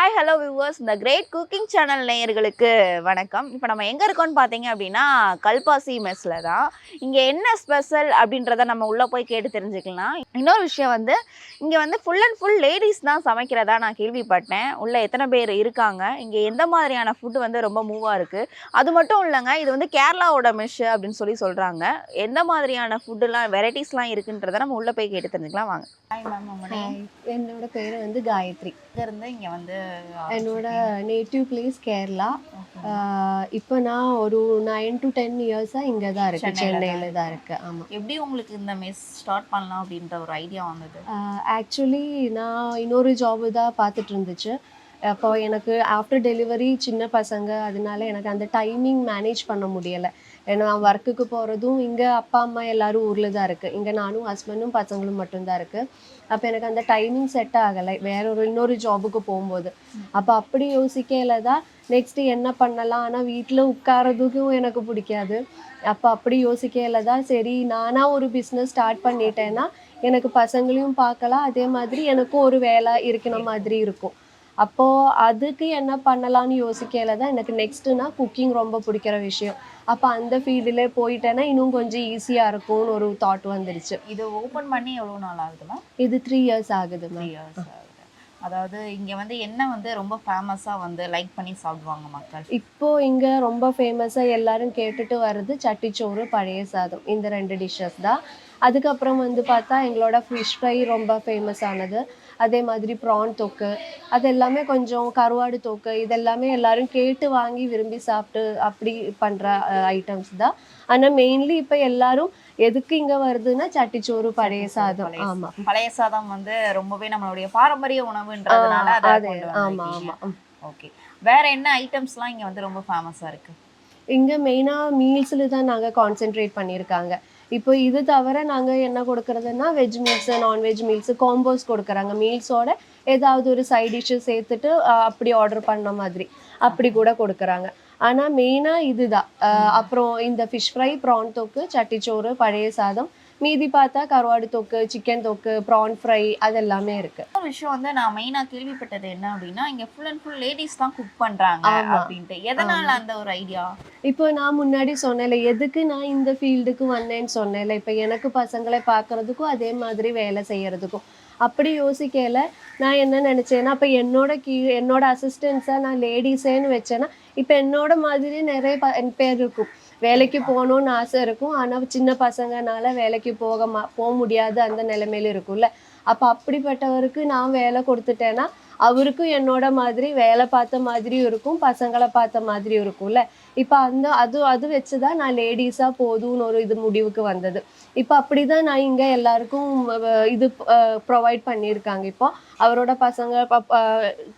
Hi hello viewers, இந்த great cooking channel நேயர்களுக்கு வணக்கம். இப்போ நம்ம எங்கே இருக்கோம்னு பார்த்தீங்க அப்படின்னா கல்பாசி மெஸ்ஸில் தான். இங்கே என்ன ஸ்பெஷல் அப்படின்றத நம்ம உள்ளே போய் கேட்டு தெரிஞ்சுக்கலாம். இன்னொரு விஷயம் வந்து இங்கே வந்து ஃபுல் அண்ட் ஃபுல் லேடிஸ் தான் சமைக்கிறதா நான் கேள்விப்பட்டேன். உள்ளே எத்தனை பேர் இருக்காங்க, இங்கே எந்த மாதிரியான ஃபுட்டு வந்து ரொம்ப மூவாக இருக்குது, அது மட்டும் இல்லைங்க, இது வந்து கேரளாவோட மெஷ் அப்படின்னு சொல்கிறாங்க. எந்த மாதிரியான ஃபுட்டுலாம் வெரைட்டிஸ்லாம் இருக்குன்றதை நம்ம உள்ளே போய் கேட்டு தெரிஞ்சுக்கலாம் வாங்க. ஹாய் மேம், உங்கள் நேம்? என்னோட பேர் வந்து காயத்ரி. இருந்து இங்கே வந்து என்னோட நேட்டிவ் பிளேஸ் கேரளா. இப்போ நான் ஒரு 9 to 10 இயர்ஸாக இங்கே தான் இருக்கேன், சென்னையில் தான் இருக்கேன். ஆமாம். எப்படி உங்களுக்கு இந்த மெஸ் ஸ்டார்ட் பண்ணலாம் அப்படின்ற ஒரு ஐடியா வந்தது? ஆக்சுவலி நான் இன்னொரு ஜாபு தான் பார்த்துட்டு இருந்துச்சு. அப்போ எனக்கு ஆஃப்டர் டெலிவரி சின்ன பசங்க, அதனால எனக்கு அந்த டைமிங் மேனேஜ் பண்ண முடியலை. ஏன்னா ஒர்க்குக்கு போகிறதும் இங்கே அப்பா அம்மா எல்லோரும் ஊரில் தான் இருக்குது, இங்கே நானும் ஹஸ்பண்டும் பசங்களும் மட்டும்தான் இருக்குது. அப்போ எனக்கு அந்த டைமிங் செட் ஆகலை இன்னொரு ஜாபுக்கு போகும்போது. அப்போ அப்படி யோசிக்கையில் தான் நெக்ஸ்ட்டு என்ன பண்ணலாம், ஆனால் வீட்டில் உட்காரதுக்கும் எனக்கு பிடிக்காது. அப்போ அப்படி யோசிக்கையில் தான் சரி நானாக ஒரு பிஸ்னஸ் ஸ்டார்ட் பண்ணிட்டேன்னா எனக்கு பசங்களையும் பார்க்கலாம், அதே மாதிரி எனக்கும் ஒரு வேலை இருக்கிற மாதிரி இருக்கும். அப்போது அதுக்கு என்ன பண்ணலான்னு யோசிக்கையில் தான் எனக்கு நெக்ஸ்ட்டுனா குக்கிங் ரொம்ப பிடிக்கிற விஷயம். அப்போ அந்த ஃபீல்டில் போயிட்டேன்னா இன்னும் கொஞ்சம் ஈஸியாக இருக்கும்னு ஒரு தாட் வந்துடுச்சு. இது ஓப்பன் பண்ணி எவ்வளோ நாள் ஆகுதுமா? இது 3 இயர்ஸ் ஆகுது. 3 இயர்ஸ் ஆகுது. அதாவது இங்கே வந்து என்ன வந்து ரொம்ப ஃபேமஸாக வந்து லைக் பண்ணி சாப்பிடுவாங்க மக்கள்? இப்போது இங்கே ரொம்ப ஃபேமஸாக எல்லாரும் கேட்டுட்டு வர்றது சட்டிச்சோறு, பழைய சாதம், இந்த 2 டிஷ்ஷஸ் தான். அதுக்கப்புறம் வந்து பார்த்தா எங்களோட ஃபிஷ் ஃப்ரை ரொம்ப ஃபேமஸ் ஆனது. அதே மாதிரி ப்ரான் தொக்கு, அது எல்லாமே கொஞ்சம் கருவாடு தொக்கு, இதெல்லாமே எல்லாரும் கேட்டு வாங்கி விரும்பி சாப்பிட்டு அப்படி பண்ணுற ஐட்டம்ஸ் தான். ஆனால் மெயின்லி இப்போ எல்லாரும் எதுக்கு இங்கே வருதுன்னா சட்டிச்சோறு, பழைய சாதம். ஆமாம், பழைய சாதம் வந்து ரொம்பவே நம்மளுடைய பாரம்பரிய உணவுன்றதுனால அது. ஆமாம் ஆமாம். ஓகே, வேற என்ன ஐட்டம்ஸ்லாம் இங்கே வந்து ரொம்ப ஃபேமஸாக இருக்குது? இங்கே மெயினாக மீல்ஸில் தான் நாங்கள் கான்சென்ட்ரேட் பண்ணியிருக்காங்க. இப்போ இது தவிர நாங்கள் என்ன கொடுக்குறதுன்னா veg meals, non veg meals combos கொடுக்குறாங்க. மீல்ஸோட ஏதாவது ஒரு சைட் டிஷ்ஷு சேர்த்துட்டு அப்படி ஆர்டர் பண்ண மாதிரி அப்படி கூட கொடுக்குறாங்க. ஆனால் மெயினாக இது தான். அப்புறம் இந்த ஃபிஷ் ஃப்ரை, ப்ரான் தொக்கு, சட்டிச்சோறு, பழைய சாதம், மீதி பார்த்தா கருவாடு தொக்கு, சிக்கன் தொக்கு, ப்ரான் ஃப்ரை, அது எல்லாமே இருக்கு. ஒரு விஷயம் வந்து நான் மெயினாக கேள்விப்பட்டது என்ன அப்படின்னா இங்கே ஃபுல் அண்ட் ஃபுல் லேடிஸ் தான் குக் பண்ணுறாங்க அப்படின்ட்டு. எதனால அந்த ஒரு ஐடியா? இப்போ நான் முன்னாடி சொன்னேன்ல, எதுக்கு நான் இந்த ஃபீல்டுக்கு வந்தேன்னு சொன்னேன்ல, இப்போ எனக்கு பசங்களை பார்க்குறதுக்கும் அதே மாதிரி வேலை செய்யறதுக்கும் அப்படி யோசிக்கல. நான் என்ன நினச்சேன்னா, இப்போ என்னோட அசிஸ்டன்ஸாக நான் லேடிஸேன்னு வச்சேன்னா, இப்போ என்னோட மாதிரி நிறைய பேர் இருக்கும், வேலைக்கு போகணுன்னு ஆசை இருக்கும், ஆனால் சின்ன பசங்கனால வேலைக்கு போக முடியாது, அந்த நிலைமையில இருக்கும்ல. அப்போ அப்படிப்பட்டவருக்கு நான் வேலை கொடுத்துட்டேன்னா அவருக்கும் என்னோட மாதிரி வேலை பார்த்த மாதிரியும் இருக்கும், பசங்களை பார்த்த மாதிரியும் இருக்கும்ல. இப்போ அது வச்சு தான் நான் லேடிஸாக போதும்னு ஒரு முடிவுக்கு வந்தது. இப்போ அப்படி தான் நான் இங்கே எல்லாருக்கும் இது ப்ரொவைட் பண்ணியிருக்காங்க. இப்போ அவரோட பசங்க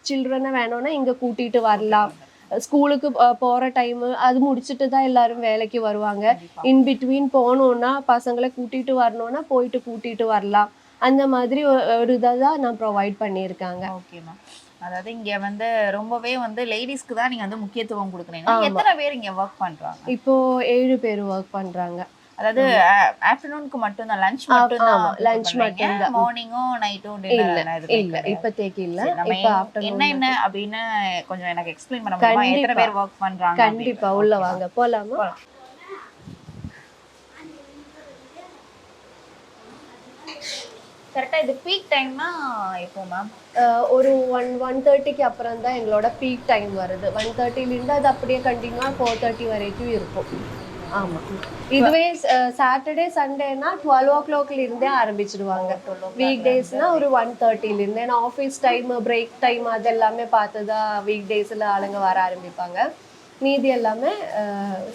சில்ட்ரனை வேணும்னா இங்கே கூட்டிகிட்டு வரலாம். ஸ்கூலுக்கு போகிற டைமு அது முடிச்சுட்டு தான் எல்லாரும் வேலைக்கு வருவாங்க. இன்பிட்வீன் போகணுன்னா பசங்களை கூட்டிகிட்டு வரணுன்னா போயிட்டு கூட்டிகிட்டு வரலாம். அந்த மாதிரி ஒரு இதை தான் நான் ப்ரொவைட் பண்ணியிருக்காங்க. ஓகேம்மா, அதாவது இங்கே வந்து ரொம்பவே வந்து லேடிஸ்க்கு தான் நீங்கள் வந்து முக்கியத்துவம் கொடுக்குறீங்க. எத்தனை பேர் இங்கே ஒர்க் பண்ணுறாங்க? இப்போது 7 பேர் ஒர்க் பண்ணுறாங்க. அதாவது ஆஃப்டர்நூனுக்கு மட்டும் தான், லஞ்ச் மட்டும் தான்? லஞ்ச் மட்டும் தான், மார்னிங்கும் நைட்டும் இல்லை, இப்போதைக்கு இல்லை. என்ன அப்படின்னு கொஞ்சம் எனக்கு எக்ஸ்பிளைன் பண்ண முடியுமா? எத்தனை பேர் ஒர்க் பண்ணுறாங்க? கண்டிப்பா, உள்ள வாங்க, போலாமா? கரெக்டாக இது பீக் டைம்னா எப்போ மேம்? ஒரு 1:30க்கு அப்புறம் தான் எங்களோட பீக் டைம் வருது. 1:30லேருந்து அது அப்படியே கண்டினியூவாக 4:30 வரைக்கும் இருக்கும். ஆமாம். இதுவே சாட்டர்டே சண்டேனா 12 o'clockலேருந்தே ஆரம்பிச்சிடுவாங்க. வீக் டேஸ்னால் ஒரு 1:30லேருந்து. ஏன்னா ஆஃபீஸ் டைமு, பிரேக் டைம் அதெல்லாமே பார்த்து தான் வீக் டேஸில் ஆளுங்க வர ஆரம்பிப்பாங்க. மீதி எல்லாமே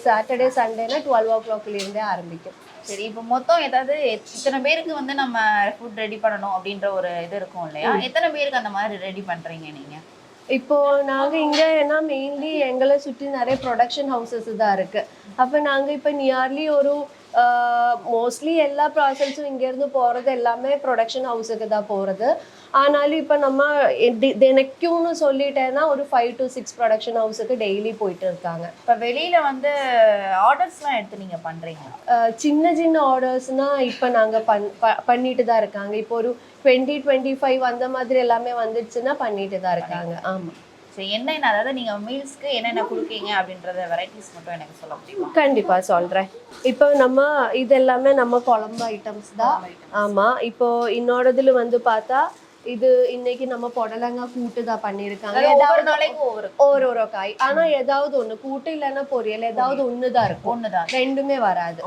சாட்டர்டே சண்டேனா 12 o'clockலேருந்தே ஆரம்பிக்கும். சரி, இப்போ மொத்தம் ஏதாவது இத்தனை பேருக்கு வந்து நம்ம ஃபுட் ரெடி பண்ணணும் அப்படின்ற ஒரு இது இருக்கும் இல்லையா? எத்தனை பேருக்கு அந்த மாதிரி ரெடி பண்ணுறீங்க நீங்கள்? இப்போது நாங்கள் இங்கே ஏன்னா மெயின்லி எங்களை சுற்றி நிறைய ப்ரொடக்ஷன் ஹவுசஸ் தான் இருக்குது. அப்போ நாங்கள் இப்போ நியர்லி ஒரு மோஸ்ட்லி எல்லா ப்ராசஸும் இங்கேருந்து போகிறது எல்லாமே ப்ரொடக்ஷன் ஹவுஸுக்கு தான் போகிறது. ஆனாலும் இப்போ நம்ம தினைக்கும்னு சொல்லிட்டேன்னா ஒரு 5 to 6 ப்ரொடக்ஷன் ஹவுஸுக்கு டெய்லி போயிட்டு இருக்காங்க. இப்போ வெளியில வந்து ஆர்டர்ஸ்லாம் எடுத்து நீங்க பண்றீங்களா? சின்ன சின்ன ஆர்டர்ஸ்னா இப்போ நாங்கள் பண்ணிட்டு தான் இருக்காங்க. இப்போ ஒரு 2025 அந்த மாதிரி எல்லாமே வந்துடுச்சுன்னா பண்ணிட்டு தான் இருக்காங்க. ஆமாம். சரி, என்னென்ன அதாவது நீங்க மீல்ஸ்க்கு என்னென்ன கொடுக்கீங்க அப்படின்றத வெரைட்டிஸ் மட்டும் எனக்கு சொல்ல முடியுமா? கண்டிப்பா சொல்றேன். இப்போ நம்ம இது எல்லாமே நம்ம குழம்பு ஐட்டம்ஸ் தான். ஆமா. இப்போ இன்னொருதுல வந்து பார்த்தா இது இன்னைக்கு நம்ம புடலங்காய் கூட்டு தான் பண்ணியிருக்காங்க. ஏதாவது நாளைக்கு ஒரு காய். ஆனா ஏதாவது ஒண்ணு கூட்டு இல்லைன்னா பொரியல் ஏதாவது ஒண்ணுதான் இருக்கும். ஒண்ணுதான், ரெண்டுமே வராது.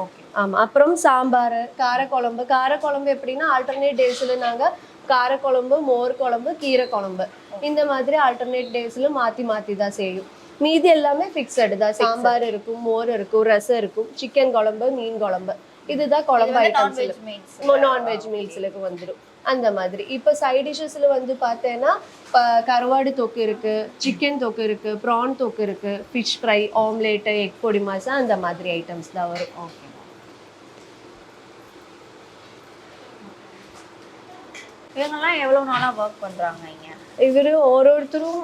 ஆமா. அப்புறம் சாம்பார், காரக்குழம்பு. காரக்குழம்பு எப்படின்னா ஆல்டர்னேட் டேஸ்ல நாங்க காரக்குழம்பு, மோர் குழம்பு, கீரை குழம்பு இந்த மாதிரி ஆல்டர்னேட் டேஸ்ல மாத்தி மாத்தி தான் செய்யும். மீதி எல்லாமே ஃபிக்ஸடு தான். சாம்பார் இருக்கும், மோர் இருக்கும், ரசம் இருக்கும், சிக்கன் குழம்பு, மீன் குழம்பு, இதுதான் குழம்பு ஐட்டம்ஸ். நான்வெஜ் மீல்ஸ்லுக்கு வந்துடும் அந்த மாதிரி. இப்போ சைட் டிஷ்ஷஸ்ல வந்து பார்த்தேன்னா கருவாடு தொக்கு இருக்கு, சிக்கன் தொக்கு இருக்கு, ப்ரான் தொக்கு இருக்கு, ஃபிஷ் ஃப்ரை, ஆம்லேட்டு, எக் பொடி மாசா அந்த மாதிரி ஐட்டம்ஸ் தான் வரும். இவங்கெல்லாம் எவ்வளவு நாளா ஒர்க் பண்றாங்க இங்க? இவரு ஒருத்தரும்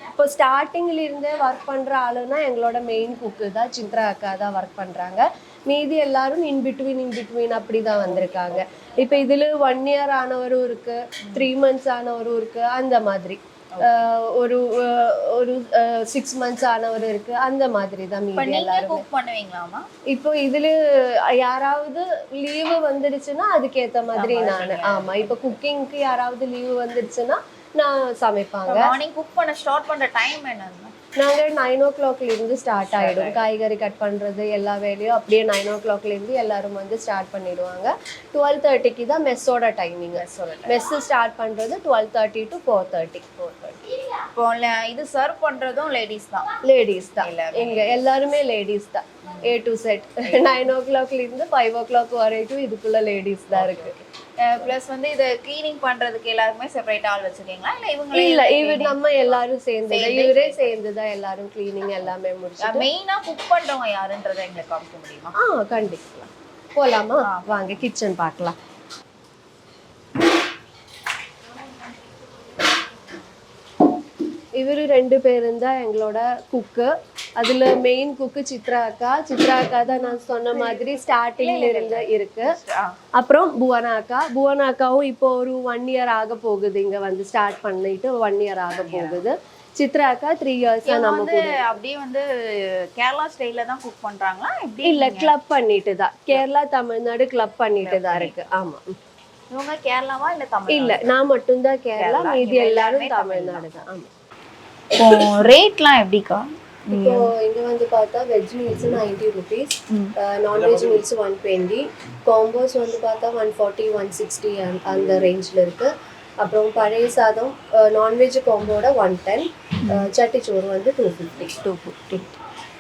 இப்போ ஸ்டார்டிங்ல இருந்தே ஒர்க் பண்ற ஆளுன்னா எங்களோட மெயின் குக்கு தான், சித்ரா அக்கா தான் ஒர்க் பண்றாங்க. மீதி எல்லாரும் இன் பிட்வீன் அப்படிதான் வந்திருக்காங்க. இப்போ இதுல 1 year ஆனவரும் இருக்கு, 3 months ஆனவரும் இருக்கு, அந்த மாதிரி ஒரு ஒரு 6 months ஆனவரும் இருக்கு, அந்த மாதிரி தான். மீதி எல்லாரும் குக் பண்ணுவீங்களாமா? இப்போ இதுல யாராவது லீவு வந்துடுச்சுன்னா அதுக்கேத்த மாதிரி நானு. ஆமா. இப்போ குக்கிங்க்கு யாராவது லீவு வந்துடுச்சுன்னா நான் சமைப்பாங்க. மார்னிங் குக் பண்ண ஸ்டார்ட் பண்ற டைம் என்னன்னா நாங்க 9 o'clock இருந்து ஸ்டார்ட் ஆயிடும். காய்கறி கட் பண்றது எல்லா வேலையும் அப்படியே 9 o'clock இருந்து எல்லாரும் வந்து ஸ்டார்ட் பண்ணிடுவாங்க. 12:30க்கு தான் மெஸ்ஸோட டைமிங். மெஸ் ஸ்டார்ட் பண்றது 12:30 to 4:30. இப்போ இது சர்வ் பண்றதும் லேடிஸ் தான். எங்க எல்லாருமே லேடிஸ் தான். A to Z 9 o'clock இருந்து 5 o'clock வரைக்கும் இதுக்குள்ள லேடிஸ் தான் இருக்கு. பிளஸ் வந்து இது க்ளீனிங் பண்றதுக்கு எல்லாருமே செப்பரேட் ஆள் வச்சிருக்கீங்களா இல்ல இவங்க? இல்ல, இவர் நம்ம எல்லாரும் சேர்ந்து இவரே சேர்ந்துதான் எல்லாரும் க்ளீனிங் எல்லாமே முடிச்சு. மெயினா குக் பண்றவங்க யாருன்றதை எங்களுக்கு காமிக்க முடியுமா? கண்டிப்பா. போலாமா? வாங்க கிச்சன் பார்க்கலாம். இவரு 2 பேரும் தான் எங்களோட குக்கு. அதுல மெயின் குக்கு சித்ரா அக்கா தான் நான் சொன்ன மாதிரி ஸ்டார்டிங்ல இருந்து இருக்கு. அப்புறம் புவனா அக்காவும் இப்போ ஒரு 1 year ஆக போகுது. இங்க வந்து ஸ்டார்ட் பண்ணிட்டு 1 year ஆக போகுது. சித்ரா அக்கா 3 years நம்ம கூட. அப்படியே வந்து கேரளா ஸ்டைல்ல தான் குக் பண்றாங்களா? இல்ல, கிளப் பண்ணிட்டு தான். கேரளா தமிழ்நாடு கிளப் பண்ணிட்டு தான் இருக்கு. ஆமா. இவங்க கேரளாவா இல்ல தமிழ்? இல்ல, நான் மட்டும் தான் கேரளா, மீதி எல்லாரும் தமிழ்நாடு தான். ஆமா. ரேட்லாம் எப்படிக்கா? இப்போ இங்க வந்து பார்த்தா veg meals 90 rupees, non veg meals 120, combos வந்து பார்த்தா 140, 160 அந்த ரேஞ்சில் இருக்கு. அப்புறம் பழைய சாதம் நான்வெஜ் காம்போட 110, சட்டிச்சோறு வந்து 250.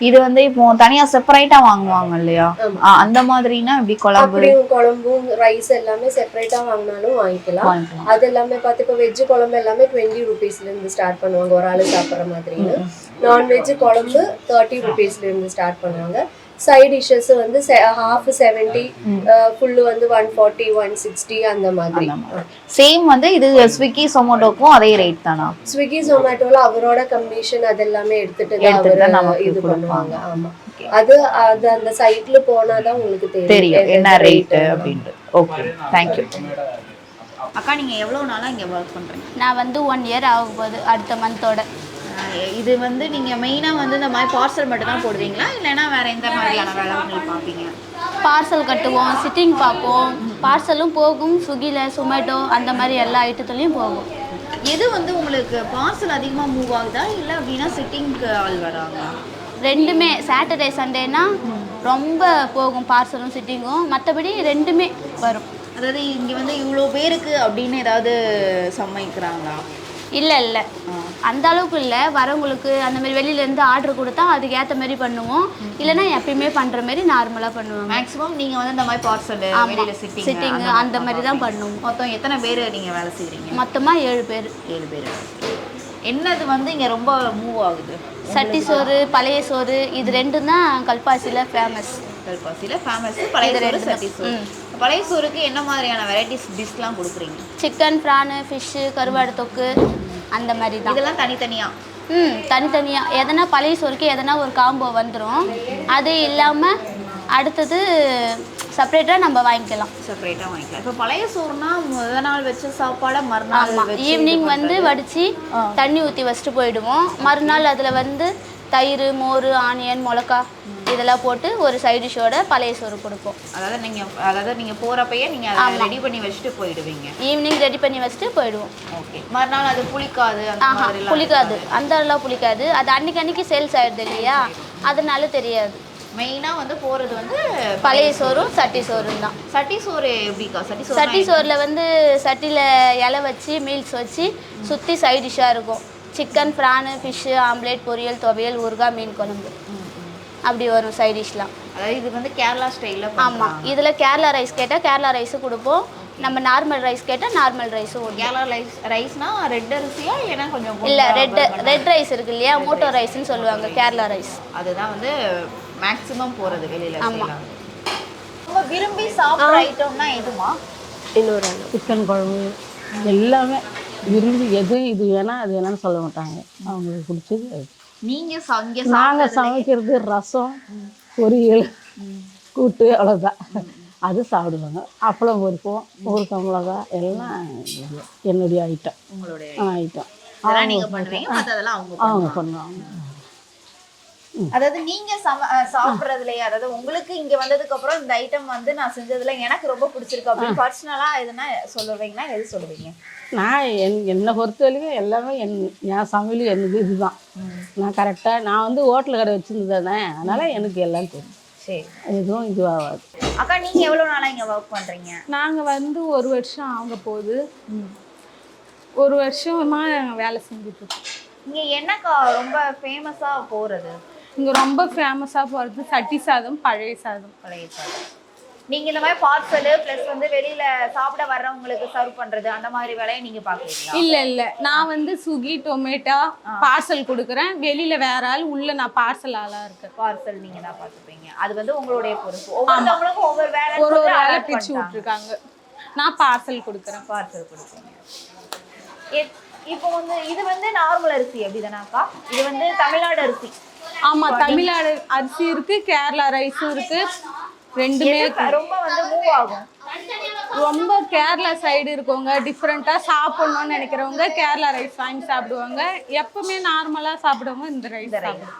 இது வந்து இப்போ தனியா செப்பரேட்டா வாங்குவாங்க இல்லையா? அந்த மாதிரினா இப்படி குழம்பும் ரைஸ் எல்லாமே செப்பரேட்டா வாங்கினாலும் வாங்கிக்கலாம். அது எல்லாமே பார்த்து இப்போ வெஜ் குழம்பு எல்லாமே 20 rupeesல இருந்து ஸ்டார்ட் பண்ணுவாங்க ஒரு ஆளு சாப்பிட்ற மாதிரி. நான்வெஜ் குழம்பு 30 rupeesல இருந்து ஸ்டார்ட் பண்ணுவாங்க. சைட் டிஷ்ஷஸ் வந்து half 70, ஃபுல்லு வந்து 140, 160 அந்த மாதிரி. சேம் வந்து இது ஸ்விக்கி சொமேட்டோக்கும் அதே ரேட் தானா? ஸ்விக்கி சொமேட்டோல அவரோட கமிஷன் அதெல்லாமே எடுத்துட்டு இது பண்ணுவாங்க. ஆமா. அது அந்த சைட்ல போனாதான் உங்களுக்கு தெரியும் என்ன ரேட் அப்படின்ட்டு. Okay, thank you. அக்கா, நீங்க எவ்வளவு நாளா இங்க ஒர்க் பண்றீங்க? நான் வந்து 1 year ஆக போகுது அடுத்த மந்தோட. இது வந்து நீங்க மெயினா வந்து இந்த மாதிரி பார்சல் மட்டும் தான் போடுவீங்களா இல்லைன்னா வேற எந்த மாதிரியான வேலை உங்களுக்கு பார்ப்பீங்க? பார்சல் கட்டுவோம், சிட்டிங் பார்ப்போம், பார்சலும் போகும். ஸ்விக்கியில், சொமேட்டோ அந்த மாதிரி எல்லா ஐட்டத்துலேயும் போகும். எது வந்து உங்களுக்கு பார்சல் அதிகமாக மூவ் ஆகுதா இல்லை அப்படின்னா சிட்டிங்க்கு ஆள் வராங்க? ரெண்டுமே. சாட்டர்டே சண்டேனா ரொம்ப போகும் பார்சலும் சிட்டிங்கும், மற்றபடி ரெண்டுமே வரும். அதாவது இங்கே வந்து இவ்வளோ பேருக்கு அப்படின்னு ஏதாவது சமைக்கிறாங்களா? இல்லை, அந்த அளவுக்கு இல்லை. வரவங்களுக்கு அந்த மாதிரி வெளியிலேருந்து ஆர்டர் கொடுத்தா அதுக்கு ஏற்ற மாதிரி பண்ணுவோம். இல்லைன்னா எப்பயுமே பண்ணுற மாதிரி நார்மலாக பண்ணுவோம். மேக்ஸிமம் நீங்கள் வந்து இந்த மாதிரி பார்சல் வெளியில் சிட்டிங்கு அந்த மாதிரி தான் பண்ணுவோம். மொத்தம் எத்தனை பேர் நீங்கள் வேலை செய்கிறீங்க? மொத்தமாக 7 பேர். 7 பேர். என்னது வந்து இங்கே ரொம்ப மூவ் ஆகுது? சட்டி சோறு, பழைய சோறு, இது ரெண்டும் தான் கல்பாசியில் ஃபேமஸ். கல்பாசியில் ஃபேமஸ் பழைய சோறு, சட்டி சோறு. பழைய சோறுக்கு என்ன மாதிரியான வெரைட்டிஸ் டிஷ்லாம் கொடுக்குறீங்க? சிக்கன், ப்ரானு, ஃபிஷ்ஷு, கருவாடு தொக்கு அந்த மாதிரி தான். இதெல்லாம் தனித்தனியா? தனித்தனியாக எதனா பழைய சோறுக்கு எதனா ஒரு காம்போ வந்துடும். அது இல்லாமல் அடுத்தது செப்பரேட்டாக நம்ம வாங்கிக்கலாம். செப்பரேட்டாக வாங்கிக்கலாம். இப்போ பழைய சோறுனா முதல் நாள் வச்ச சாப்பாடை மறுநாள் ஈவினிங் வந்து வடித்து தண்ணி ஊற்றி வச்சுட்டு போயிடுவோம். மறுநாள் அதில் வந்து தயிர், மோர், ஆனியன், மிளகா இதெல்லாம் போட்டு ஒரு சைட் டிஷ்ஷோட பழைய சோறு கொடுப்போம். அதாவது நீங்கள் போகிறப்பயே நீங்கள் ரெடி பண்ணி வச்சுட்டு போயிடுவீங்க. ஈவினிங் ரெடி பண்ணி வச்சுட்டு போயிடுவோம். ஓகே. மறுநாள் அது புளிக்காது? புளிக்காது, அந்த அளவுலாம் புளிக்காது. அது அன்னைக்கு சேல்ஸ் ஆகிடுது இல்லையா, அதனால தெரியாது. மெயினாக வந்து போகிறது வந்து பழைய சோறும் சட்டி சோறும் தான். சட்டி சோறு எப்படிக்கா? சட்டி சோறில் வந்து சட்டியில் இலை வச்சு மீல்ஸ் வச்சு சுற்றி சைட் டிஷ்ஷாக இருக்கும். சிக்கன், ப்ரானு, ஃபிஷ்ஷு, ஆம்லேட், பொரியல், துவையல், ஊறுகாய், மீன் குழம்பு அப்படி வரும் சைட் டிஷ்லாம். அதாவது இது வந்து கேரளா ஸ்டைலில். ஆமாம், இதில் கேரளா ரைஸ் கேட்டால் கேரளா ரைஸும் கொடுப்போம். நம்ம நார்மல் ரைஸ் கேட்டால் நார்மல் ரைஸும். கேரளா ரைஸ்னா ரெட் அரிசியா இல்லைன்னா கொஞ்சம்? இல்லை, ரெட் ரைஸ் இருக்கு இல்லையா, மோட்டோ ரைஸ்ன்னு சொல்லுவாங்க கேரளா ரைஸ். அதுதான் வந்து மேக்ஸிமம் போகிறது வெளியில். ஆமாம். ரொம்ப விரும்பி சாப்பிட்ற ஐட்டம்னா எதுமா? இன்னொரு சிக்கன் குழம்பு எல்லாமே விரும்பி எது இது வேணால் அது வேணான்னு சொல்ல மாட்டாங்க. அவங்களுக்கு பிடிச்சது. நீங்கள் நாங்கள் சமைக்கிறது ரசம், பொரியல், கூட்டு அவ்வளோதான். அது சாப்பிடுவாங்க. அப்பளம் பொரிப்போம், ஊறுகாய், மிளகா எல்லாம் என்னுடைய ஐட்டம். உங்களுடைய ஐட்டம் நீங்கள் பண்ணுவீங்க, அதெல்லாம் அவங்க பண்ணுவாங்க. அதாவது நீங்க சாப்பிட்றதுலயே, அதாவது உங்களுக்கு இங்க வந்ததுக்கு அப்புறம் இந்த ஐட்டம் வந்து நான் செஞ்சதுல எனக்கு ரொம்ப பிடிச்சிருக்கு அப்படின்னு பர்சனலா எதுனா சொல்லுவீங்கன்னா எது சொல்லுவீங்க? நான் என்னை பொறுத்த வரைக்கும் எல்லாமே என் சமையல் எனக்கு இதுதான். நான் கரெக்டாக நான் வந்து ஹோட்டல் கடை வச்சுருந்து தானே, அதனால் எனக்கு எல்லாம் தெரியும். சரி, எதுவும் இதுவாகாது. அக்கா நீங்க எவ்வளவு நாளா இங்க ஒர்க் பண்றீங்க? நாங்கள் வந்து 1 வருஷம் ஆக போகுது. 1 வருஷமா வேலை செஞ்சுட்ருக்கோம். இங்க என்னக்கா ரொம்ப ஃபேமஸா போறது? இங்கே ரொம்ப ஃபேமஸாக போகிறது சட்டி சாதம், பழைய சாதம். பழைய சாதம். நீங்க இந்த மாதிரி பார்சல் ப்ளஸ் வந்து வெளியில சாப்பிட வர்றவங்களுக்கு சர்வ் பண்றது அந்த மாதிரி வேலையை நீங்க பாக்குறீங்களா? இல்லை, நான் வந்து ஸ்விக்கி, டொமேட்டோ பார்சல் கொடுக்குறேன். வெளியில வேற ஆள், உள்ள நான் பார்சல் ஆளாக இருக்கேன். பார்சல் நீங்க தான் பார்த்துப்பீங்க. அது வந்து உங்களுடைய பொறுப்பு. ஒவ்வொருத்தவங்களுக்கும் ஒவ்வொரு வேலை பிரிச்சு விட்டுருக்காங்க. நான் பார்சல் கொடுக்குறேன். பார்சல் கொடுப்பீங்க. இப்போ வந்து இது வந்து நார்மல் அரிசி அப்படிதானாக்கா? இது வந்து தமிழ்நாடு அரிசி? ஆமா, தமிழ்நாடு அரிசி இருக்கு, கேரளா ரைஸும் இருக்கு. ரெண்டுமே ரொம்ப வந்து மூவ் ஆகும். ரொம்ப கேரளா சைடு இருக்கவங்க டிஃப்ரெண்ட்டாக சாப்பிட்ணுன்னு நினைக்கிறவங்க கேரளா ரைஸ் வாங்கி சாப்பிடுவாங்க. எப்பவுமே நார்மலாக சாப்பிடுவாங்க இந்த ரைஸ் சாப்பிடுவாங்க.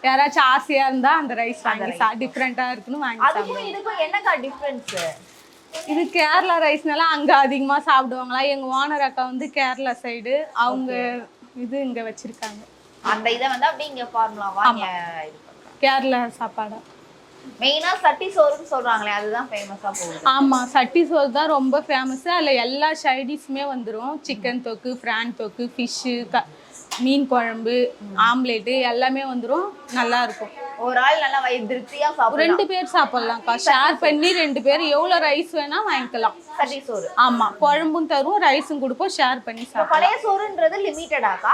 யாராச்சும் ஆசையாக இருந்தால் அந்த ரைஸ் வாங்கி டிஃப்ரெண்ட்டாக இருக்குன்னு வாங்கி சாப்பிடுவாங்க. இதுக்கும் என்னக்கா டிஃப்ரென்ஸ்? இது கேரளா ரைஸ்னால அங்கே அதிகமாக சாப்பிடுவாங்களா. எங்கள் ஓனர் அக்கா வந்து கேரளா சைடு, அவங்க இது இங்கே வச்சுருக்காங்க. அந்த இதை வந்து அப்படியே இங்கே ஃபார்முலாவா கேரளா சாப்பாடா. மெயினா சட்டி சோறுன்னு சொல்றாங்களே, அதுதான் ஃபேமஸா போகுது. ஆமா, சட்டி சோறு தான் ரொம்ப ஃபேமஸ். அதில் எல்லா சைடிஷுமே வந்துடும். சிக்கன் தொக்கு, பிரான் தொக்கு, ஃபிஷ்ஷு, மீன் குழம்பு, ஆம்லேட்டு எல்லாமே வந்துடும். நல்லா இருக்கும். ஒரு ஆள் நல்லா வயிறு திருப்தியா சாப்பிடலாம். 2 பேர் சாப்பிடலாம்க்கா. ஷேர் பண்ணி 2 பேர் எவ்வளோ ரைஸ் வேணா வாங்கிக்கலாம். சட்டி சோறு. ஆமா, குழம்பும் தருவோம், ரைஸும் கொடுப்போம், ஷேர் பண்ணி சாப்பிடுவோம். பழைய சோறுன்றது லிமிட்டடாக்கா?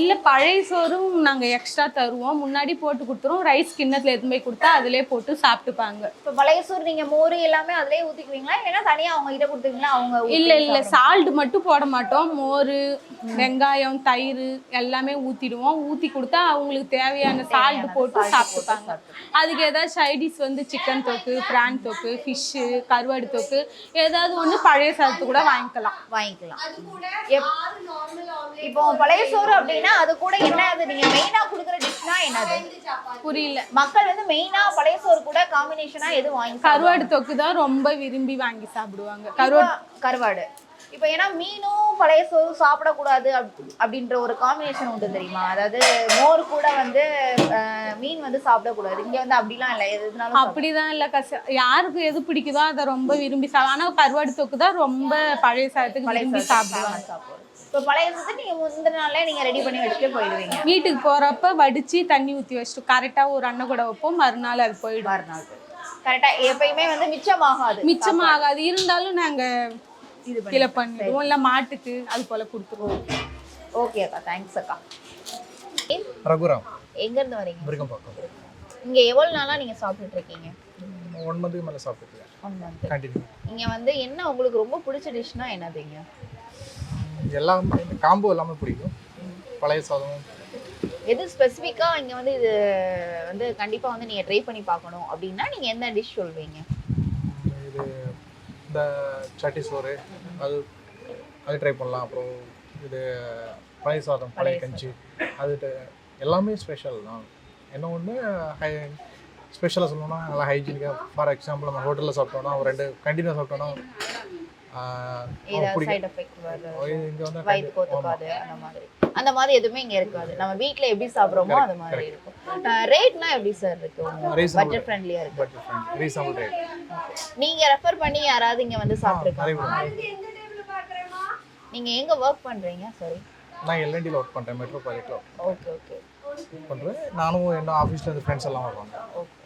இல்லை, பழைய சோறும் நாங்கள் எக்ஸ்ட்ரா தருவோம். முன்னாடி போட்டு கொடுத்துருவோம். ரைஸ் கிண்ணத்தில் எடுத்து போய் கொடுத்தா அதிலே போட்டு சாப்பிட்டுப்பாங்க. இப்போ பழைய சோறு நீங்கள் மோர் எல்லாமே அதிலே ஊற்றிக்குவீங்களா, இல்லைன்னா தனியாக அவங்க கிட்ட கொடுத்துருவீங்களா? அவங்க இல்லை, சால்ட் மட்டும் போட மாட்டோம். மோர், வெங்காயம், தயிர் எல்லாமே ஊற்றிடுவோம். ஊற்றி கொடுத்தா அவங்களுக்கு தேவையான சால்ட் போட்டு சாப்பிட்டுப்பாங்க. அதுக்கு ஏதாவது சைடிஷ் வந்து சிக்கன் தொக்கு, பிரான் தொக்கு, ஃபிஷ்ஷு, கருவாடு தொக்கு ஏதாவது ஒன்று பழைய சாதத்து கூட வாங்கிக்கலாம். இப்போ பழைய சோறு அப்படின்னா அது கூட என்னது நீங்க மெயினா குடுக்குற டிஷ்னா என்னது? புரியல. மக்கள் வந்து மெயினா பழைய சோறு கூட காம்பினேஷனா எது வாங்கி? கருவாடு தொக்கு தான் ரொம்ப விரும்பி வாங்கி சாப்பிடுவாங்க. கருவாடு. இப்போ ஏன்னா மீனும் பழைய சோறு சாப்பிடக்கூடாது அப்படின்ற ஒரு காம்பினேஷன் உண்டு தெரியுமா? அதாவது மோர் கூட வந்து மீன் வந்து சாப்பிடக்கூடாது. இங்க வந்து அப்படிலாம் இல்லை, எதுனாலும் அப்படிதான் இல்லை. யாருக்கு எது பிடிக்குதோ அதை ரொம்ப விரும்பி ஆனால் கருவாடு தொக்கு தான் ரொம்ப பழைய சாதத்துக்கு விரும்பி சாப்பிடுவாங்க. இப்போ பழைய சாதத்தை நீங்க முந்தின நாளே நீங்க ரெடி பண்ணி வச்சுட்டு போயிடுவீங்க. வீட்டுக்கு போறப்ப வடிச்சு தண்ணி ஊற்றி வச்சுட்டு கரெக்டாக ஒரு அன்ன கூட வைப்போம். மறுநாள் அது போயிடும். மறுநாள் கரெக்டா எப்பயுமே வந்து மிச்சமாகாது. இருந்தாலும் நாங்க இது கீழே பண்ணிடுவோம், இல்லை மாட்டுக்கு அது போல கொடுத்துருவோம். ஓகே அக்கா, தேங்க்ஸ் அக்கா. ரகுராம். எங்க இருந்து வரீங்க? விருகம்பாக்கம். இங்க எவ்வளவு நாளா நீங்க சாப்பிட்டுட்டு இருக்கீங்க? 1 மந்த்துக்கு மேலே சாப்பிட்டுருக்கேன் 1 மந்த். கண்டினியூ. இங்கே வந்து என்ன உங்களுக்கு ரொம்ப பிடிச்ச டிஷ்னா என்னதுங்க? எல்லாமே இந்த காம்போ எல்லாமே பிடிக்கும். பழைய சாதம். எது ஸ்பெசிஃபிக்காக இங்கே வந்து இது வந்து கண்டிப்பாக வந்து நீங்கள் ட்ரை பண்ணி பார்க்கணும் அப்படின்னா நீங்கள் எந்த டிஷ் சொல்வீங்க? இது இந்த சட்டி சோறு அது அது ட்ரை பண்ணலாம். அப்புறம் இது பழைய சாதம், பழைய கஞ்சி அது எல்லாமே ஸ்பெஷல் தான். என்ன ஒன்று ஸ்பெஷலாக சொல்லணும்னா நல்லா ஹைஜீனிக்காக. ஃபார் எக்ஸாம்பிள் நம்ம ஹோட்டலில் சாப்பிட்டோம்னா ஒரு 2 கண்டினியூ சாப்பிட்டோம்னா சைடு எஃபெக்ட் இங்கே வந்து வயிற்றுக்கு ஒத்துக்காது அந்த மாதிரி எதுவுமே இங்கே இருக்காது. நம்ம வீட்டில் எப்படி சாப்பிட்றோமோ அது மாதிரி இருக்கும். ரேட்னா எப்படி சார் இருக்கு? பட்ஜெட் ஃப்ரெண்ட்லியாக இருக்கு. Budget friendly, reasonable rate. நீங்கள் ரெஃபர் பண்ணி யாராவது இங்கே வந்து சாப்பிட்ருக்காங்க? நீங்கள் எங்கே ஒர்க் பண்ணுறீங்க? சாரி, நான் எல்என்டியில் ஒர்க் பண்ணுறேன், மெட்ரோ ப்ராஜெக்டில் ஓகே ஓகே பண்ணுறேன். நானும் என்ன ஆஃபீஸில் இருந்து ஃப்ரெண்ட்ஸ் எல்லாம் வருவாங்க. ஓகே.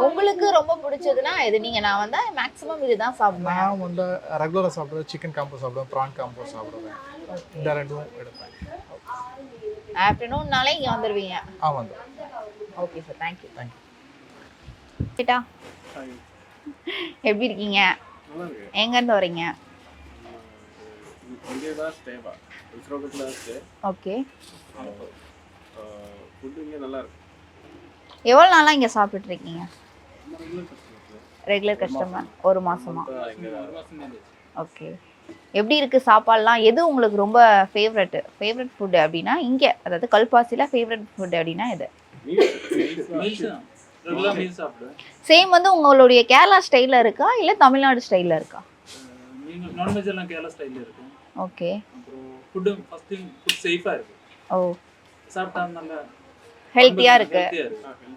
உங்களுக்கு ரொம்ப பிடிச்சதுன்னா இது? நீங்கள் நான் வந்து மேக்ஸிமம் இதுதான் சாப்பிடுவேன். நான் வந்து ரெகுலராக சாப்பிடுவேன். சிக்கன் காம்போ சாப்பிடுவேன், ப்ரான் காம்போ சாப்பிடுவேன். இந்த 2ம் எடுப்பேன். ஆஃப்டர்நூன்னாலே இங்கே வந்துடுவீங்க? வந்து. Okay sir, thank you. தேங்க்யூ. கேட்டா எப்படி இருக்கீங்க? எங்கேருந்து வரீங்க? ஓகே. எவ்வளோ நாளாக இங்கே சாப்பிட்டுட்டு இருக்கீங்க? Regular customer. 1 மாசமா? ஓகே. எப்படி இருக்குது சாப்பாடுலாம்? எது உங்களுக்கு ரொம்ப ஃபேவரட் ஃபுட்டு அப்படின்னா இங்கே, அதாவது கல்பாசியில் ஃபேவரட் ஃபுட்டு அப்படின்னா எது? சேம் வந்து உங்களுடைய கேரளா ஸ்டைலில் இருக்கா இல்லை தமிழ்நாடு ஸ்டைலில் இருக்கா? நான்வெஜ் எல்லாம் கேரளா ஸ்டைலில் இருக்கும். ஓகே. அப்புறம் ஃபுட்டு ஃபர்ஸ்ட் திங் ஃபுட் சேஃபாக இருக்கும். ஓ, சாப்பிட்டா நல்லா ஹெல்த்தியாக இருக்கு.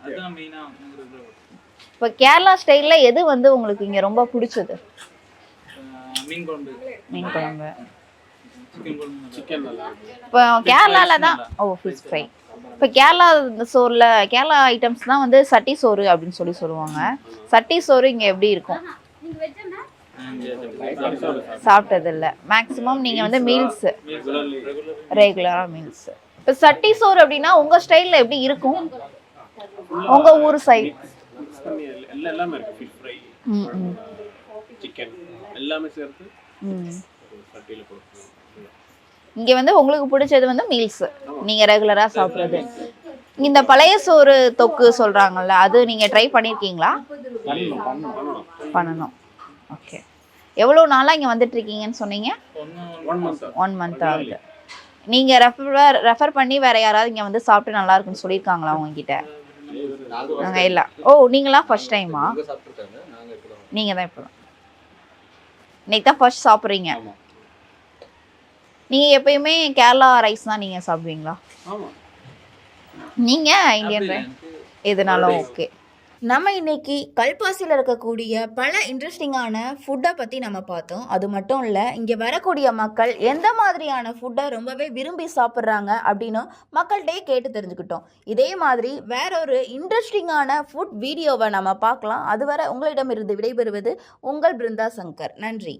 அதுதான் மெயினாக. இப்போ கேரளா ஸ்டைலில் எது வந்து உங்களுக்கு இங்கே ரொம்ப பிடிச்சது? மீன் குழம்பு. மீன் குழம்பு. சிக்கன் நல்லா. இப்போ கேரளாவில் தான் ஃபிஷ் ஃப்ரை. இப்போ கேரளா சோறில் கேரளா ஐட்டம்ஸ் தான் வந்து சட்டி சோறு அப்படின்னு சொல்லுவாங்க. சட்டி சோறு இங்கே எப்படி இருக்கும்? சாப்பிட்டதில்ல. மேக்ஸிமம் நீங்கள் வந்து மீல்ஸ் ரெகுலராக மீல்ஸ். இப்போ சட்டி சோறு அப்படின்னா உங்கள் ஸ்டைலில் எப்படி இருக்கும்? உங்கள் ஊர் சைடு எல்லாமே இருக்கு. ஃபிஷ் ஃப்ரை, சிக்கன் எல்லாமே சேர்த்து சட்டியில போட்டு. இங்கே வந்து உங்களுக்கு பிடிச்சது வந்து மீல்ஸ், நீங்கள் ரெகுலராக சாப்பிட்றது. இந்த பழைய சோறு தொக்கு சொல்கிறாங்கல்ல, அது நீங்கள் ட்ரை பண்ணியிருக்கீங்களா? பண்ணணும். ஓகே. எவ்வளோ நாளாக இங்கே வந்துட்டு இருக்கீங்கன்னு சொன்னீங்க? 1 மந்த் ஆகுது. நீங்கள் ரெஃபர் பண்ணி வேறு யாராவது இங்கே வந்து சாப்பிட்டு நல்லா இருக்குன்னு சொல்லியிருக்காங்களா உங்ககிட்ட? நாங்கள் இல்லை. நீங்களாம் ஃபர்ஸ்ட் டைமா? நீங்கள் தான் இப்போ இன்னைக்கு தான் ஃபர்ஸ்ட் சாப்பிட்றீங்க. நீங்கள் எப்பயுமே கேரளா ரைஸ் தான் நீங்கள் சாப்பிடுவீங்களா? நீங்கள் இந்தியன் ரைஸ் எதுனாலும் ஓகே. நம்ம இன்னைக்கு கல்பாசியில் இருக்கக்கூடிய பல இன்ட்ரெஸ்டிங்கான ஃபுட்டை பற்றி நம்ம பார்த்தோம். அது மட்டும் இல்லை, இங்கே வரக்கூடிய மக்கள் எந்த மாதிரியான ஃபுட்டை ரொம்பவே விரும்பி சாப்பிட்றாங்க அப்படின்னு மக்கள்கிட்டே கேட்டு தெரிஞ்சுக்கிட்டோம். இதே மாதிரி வேறொரு இன்ட்ரெஸ்டிங்கான ஃபுட் வீடியோவை நம்ம பார்க்கலாம். அதுவரை உங்களிடமிருந்து விடைபெறுவது உங்கள் பிருந்தா சங்கர். நன்றி.